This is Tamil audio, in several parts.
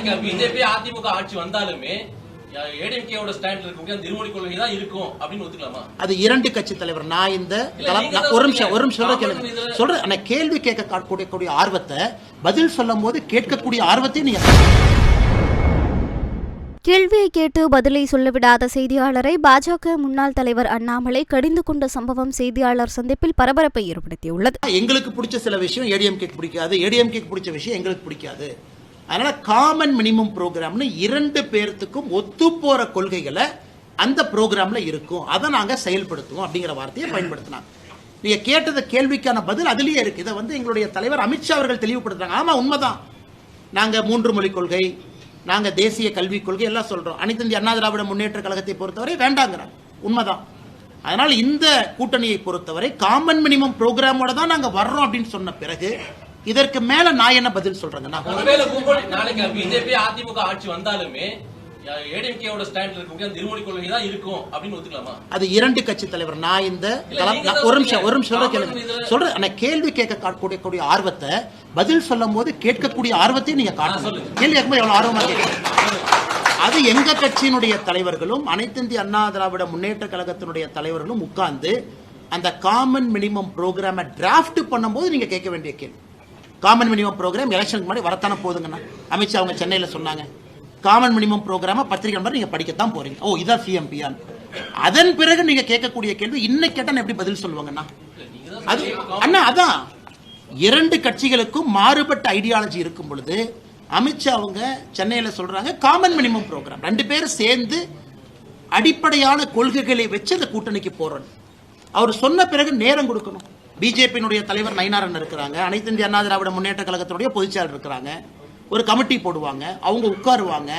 நாளைக்கு பிஜேபி அதிமுக ஆட்சி வந்தாலுமே ஏடிஎம்கேவோட ஸ்டாண்ட்ல இருக்க திருமொழி கொள்கை தான் இருக்கும் அப்படின்னு ஒத்துக்கலாமா? அது இரண்டு கட்சி தலைவர். நான் இந்த ஒரு நிமிஷம் சொல்றேன். கேள்வி கேட்கக்கூடிய ஆர்வத்தை பதில் சொல்லும் போது கேட்கக்கூடிய ஆர்வத்தை நீங்க கேள்வியை கேட்டு பதிலை சொல்லவிடாத செய்தியாளரை பாஜக முன்னாள் தலைவர் அண்ணாமலை கடிந்து கொண்ட சம்பவம் செய்தியாளர் சந்திப்பில் பரபரப்பை ஏற்படுத்தியுள்ளது. எங்களுக்கு பிடிச்ச சில விஷயம் ஏடிஎம்கே பிடிக்காது, ஏடிஎம்கே பிடிச்ச விஷயம் எங்களுக்கு பிடிக்காது. அதனால காமன் மினிமம் ப்ரோக்ராம்னு இரண்டு பேர்த்துக்கும் ஒத்து போற கொள்கைகளை அந்த ப்ரோக்ராம்ல இருக்கும், அதை நாங்க செயல்படுத்துவோம் அப்படிங்கிற வார்த்தையை பயன்படுத்தினாங்க. நீங்க கேட்டத கேள்விக்கான பதில் அதுலயே இருக்கு. இதை எங்களுடைய தலைவர் அமித்ஷா அவர்கள் தெளிவுபடுத்துறாங்க. ஆமா, உண்மைதான். நாங்க 3 மொழி கொள்கை, நாங்க தேசிய கல்விக் கொள்கை எல்லாம் சொல்றோம். அனைத்து இந்திய அண்ணா திராவிட முன்னேற்ற கழகத்தை பொறுத்தவரை வேண்டாங்கிறாங்க. உண்மைதான். அதனால இந்த கூட்டணியை பொறுத்தவரை காமன் மினிமம் ப்ரோக்ராமோட தான் நாங்க வர்றோம் அப்படின்னு சொன்ன பிறகு இதற்கு மேல நான் என்ன பதில் சொல்றேங்க? நாளைக்கு பிஜேபி அதிமுக ஆட்சி வந்தாலுமே ஏடிஎம்கேவோட ஸ்டாண்ட்ல இருக்க திருமொழி கொள்கை தான் இருக்கும் அப்படின்னு ஒத்துக்கலாமா? அது இரண்டு கட்சி தலைவர். நான் இந்த ஒரு நிமிஷம் சொல்றேன். கேள்வி கேட்கக்கூடிய ஆர்வத்தை பதில் சொல்லும் போது கேட்கக்கூடிய ஆர்வத்தை நீங்க காட்டணும். கேள்வி கேட்கும்போது எவ்வளவு ஆர்வமா கேட்கணும். அது எங்க கட்சியினுடைய தலைவர்களும் அனைத்து இந்திய அண்ணா திராவிட முன்னேற்ற கழகத்தினுடைய தலைவர்களும் உட்கார்ந்து அந்த காமன் மினிமம் ப்ரோக்ராமை டிராஃப்ட் பண்ணும்போது நீங்க கேட்க வேண்டிய கேள்வி. காமன் மினிமம் ப்ரோக்ராம் எலெக்ஷனுக்கு முன்னாடி வரத்தான போதுங்கண்ணா. அமித்ஷா அவங்க சென்னையில் சொன்னாங்க, காமன் மினிமம் ப்ரோக்ராமை பத்திரிகை நம்பர் நீங்க படிக்கத்தான் போறீங்க. ஓ, இதான் சிஎம்பியான். அதன் பிறகு நீங்க கேட்கக்கூடிய கேள்வி இன்னைக்கு கேட்டா எப்படி பதில் சொல்லுவாங்கண்ணா? அது அண்ணா, அதான் இரண்டு கட்சிகளுக்கும் மாறுபட்ட ஐடியாலஜி இருக்கும் பொழுது அமித்ஷா அவங்க சென்னையில் சொல்றாங்க காமன் மினிமம் ப்ரோக்ராம், ரெண்டு பேரும் சேர்ந்து அடிப்படையான கொள்கைகளை வச்சு அந்த கூட்டணிக்கு போறோம். அவர் சொன்ன பிறகு நேரம் கொடுக்கணும். பிஜேபியினுடைய தலைவர் நயினாரன் இருக்கிறாங்க, அனைத்து இந்திய அண்ணா திராவிட முன்னேற்ற கழகத்தினுடைய பொதுச்செயலாளர் இருக்கிறாங்க. ஒரு கமிட்டி போடுவாங்க, அவங்க உட்காருவாங்க,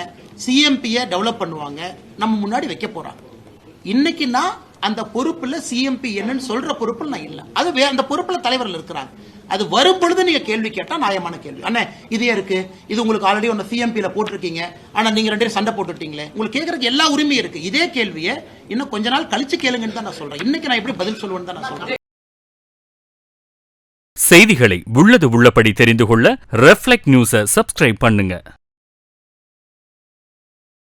சிஎம்பியை டெவலப் பண்ணுவாங்க, நம்ம முன்னாடி வைக்க போறாங்க. இன்னைக்கு நான் அந்த பொறுப்புல சிஎம்பி என்னன்னு சொல்ற பொறுப்புல நான் இல்லை. அது அந்த பொறுப்புல தலைவர்கள் இருக்கிறாங்க. அது வரும் பொழுது நீங்க கேள்வி கேட்டா நியாயமான கேள்வி. அண்ணா இதே இருக்கு, இது உங்களுக்கு ஆல்ரெடி ஒன்று சிஎம்பியில போட்டிருக்கீங்க, ஆனா நீங்க 2 பேரும் சண்டை போட்டுட்டீங்களே, உங்களுக்கு கேட்கறதுக்கு எல்லா உரிமையும் இருக்கு. இதே கேள்வியை இன்னும் கொஞ்ச நாள் கழிச்சு கேளுங்கன்னு தான் நான் சொல்றேன். இன்னைக்கு நான் எப்படி பதில் சொல்லுவேன்னு தான் நான் சொல்றேன். செய்திகளை உள்ளது உள்ளபடி தெரிந்து கொள்ள ரெஃப்ளெக்ட் நியூஸை சப்ஸ்கிரைப் பண்ணுங்க.